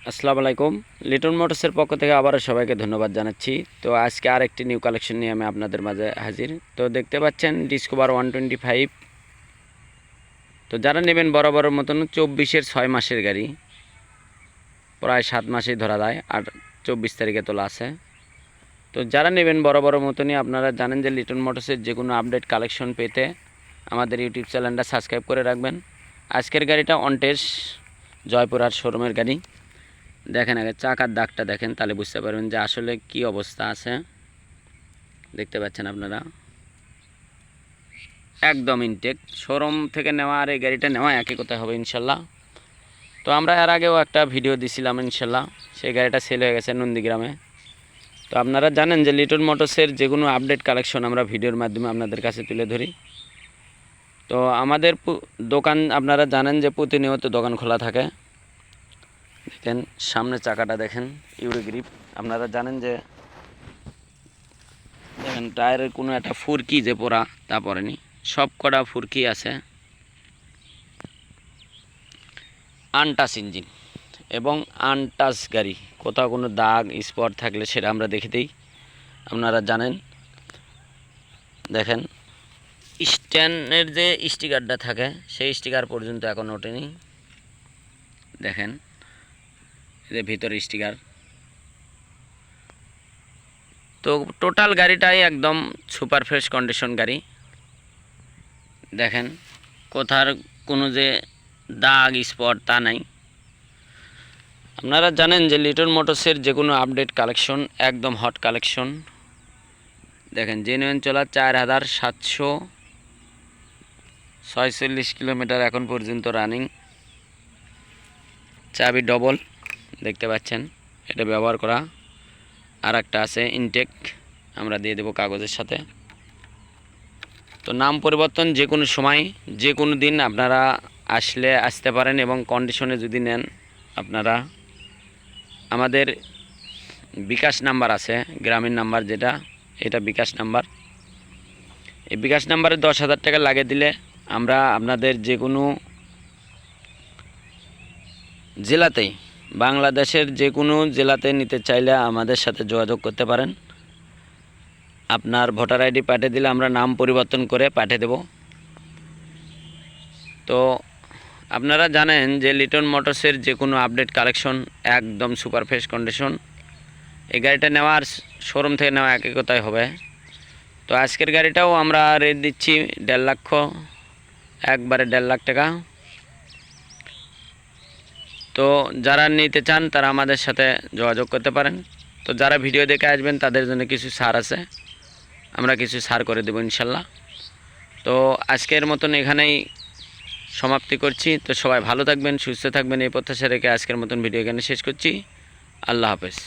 আসসালামু আলাইকুম। লিটন মোটরসের পক্ষ থেকে আবারও সবাইকে ধন্যবাদ জানাচ্ছি। তো আজকে আরেকটি নিউ কালেকশন নিয়ে আমি আপনাদের মাঝে হাজির। তো দেখতে পাচ্ছেন ডিসকভার 125। তো যারা নেবেন বরাবরের মতন 24-এর 6 মাসের গাড়ি, প্রায় 7 মাসেই ধরা যায়, আর 24 তারিখে তোলা আছে। তো যারা নেবেন বরাবরের মতনই আপনারা জানেন যে লিটন মোটরসের যে কোনো আপডেট কালেকশন পেতে আমাদের ইউটিউব চ্যানেলটা সাবস্ক্রাইব করে রাখবেন। আজকের গাড়িটা অনটেস জয়পুরহাট শোরুমের গাড়ি। দেখেন আগে চাকার দাগটা দেখেন, তাহলে বুঝতে পারবেন যে আসলে কি অবস্থা আছে। দেখতে পাচ্ছেন আপনারা, একদম ইনটেক। শোরুম থেকে নেওয়া আর এই গাড়িটা নেওয়া একই কথা হবে ইনশাল্লাহ। তো আমরা এর আগেও একটা ভিডিও দিছিলাম ইনশাল্লাহ, সেই গাড়িটা সেল হয়ে গেছে নন্দীগ্রামে। তো আপনারা জানেন যে লিটন মোটরসের যে কোনো আপডেট কালেকশন আমরা ভিডিওর মাধ্যমে আপনাদের কাছে তুলে ধরি। তো আমাদের দোকান আপনারা জানেন যে প্রতিনিয়ত দোকান খোলা থাকে। দেখেন সামনে চাকাটা দেখেন, ইউরো গ্রিপ। আপনারা জানেন যে দেখেন টায়ারের কোনো একটা ফুরকি যে পোড়া তা পড়েনি, সব কটা ফুরকি আছে। আনটাচ ইঞ্জিন এবং আনটাচ গাড়ি, কোথাও কোনো দাগ স্পট থাকলে সেটা আমরা দেখে দিই, আপনারা জানেন। দেখেন স্ট্যান্ডের যে স্টিকারটা থাকে সেই স্টিকার পর্যন্ত এখন ওঠেনি। দেখেন এদের ভিতরে স্টিকার। তো টোটাল গাড়িটাই একদম সুপার ফ্রেশ কন্ডিশন গাড়ি। দেখেন কোথার কোনো যে দাগ স্পট তা নাই। আপনারা জানেন যে লিটন মোটরসের যে কোনো আপডেট কালেকশন একদম হট কালেকশন। দেখেন জেনুইন চলা 4746 কিলোমিটার এখন পর্যন্ত রানিং। চাবি ডবল দেখতে পাচ্ছেন, এটা ব্যবহার করা। আর একটা আছে ইনটেক, আমরা দিয়ে দেব কাগজের সাথে। তো নাম পরিবর্তন যে কোনো সময় যে কোনো দিন আপনারা আসতে পারেন, এবং কন্ডিশনে যদি নেন আপনারা আমাদের বিকাশ নাম্বার আছে, গ্রামীণ নাম্বার যেটা, এটা বিকাশ নাম্বার। এই বিকাশ নাম্বারে 10,000 টাকা লাগিয়ে দিলে আমরা আপনাদের যে কোনো জেলাতেই, বাংলাদেশের যে কোনো জেলাতে নিতে চাইলে আমাদের সাথে যোগাযোগ করতে পারেন। আপনার ভোটার আইডি পাঠিয়ে দিলে আমরা নাম পরিবর্তন করে পাঠিয়ে দেব। তো আপনারা জানেন যে লিটন মোটরসের যে কোনো আপডেট কালেকশন একদম সুপার ফ্রেশ কন্ডিশন। এই গাড়িটা নেওয়ার শোরুম থেকে নেওয়া একই কথাই হবে। তো আজকের গাড়িটাও আমরা রেট দিচ্ছি 1.5 লক্ষ, একবারে 1.5 লাখ টাকা। তো যারা নিতে চান তারা আমাদের সাথে যোগাযোগ করতে পারেন। তো যারা ভিডিও দেখে আসবেন তাদের জন্য কিছু ছাড় আছে, আমরা কিছু ছাড় করে দেবো ইনশাল্লাহ। তো আজকের মতন এখানেই সমাপ্তি করছি। তো সবাই ভালো থাকবেন, সুস্থ থাকবেন, এই প্রত্যাশা রেখে আজকের মতন ভিডিও এখানে শেষ করছি। আল্লাহ হাফেজ।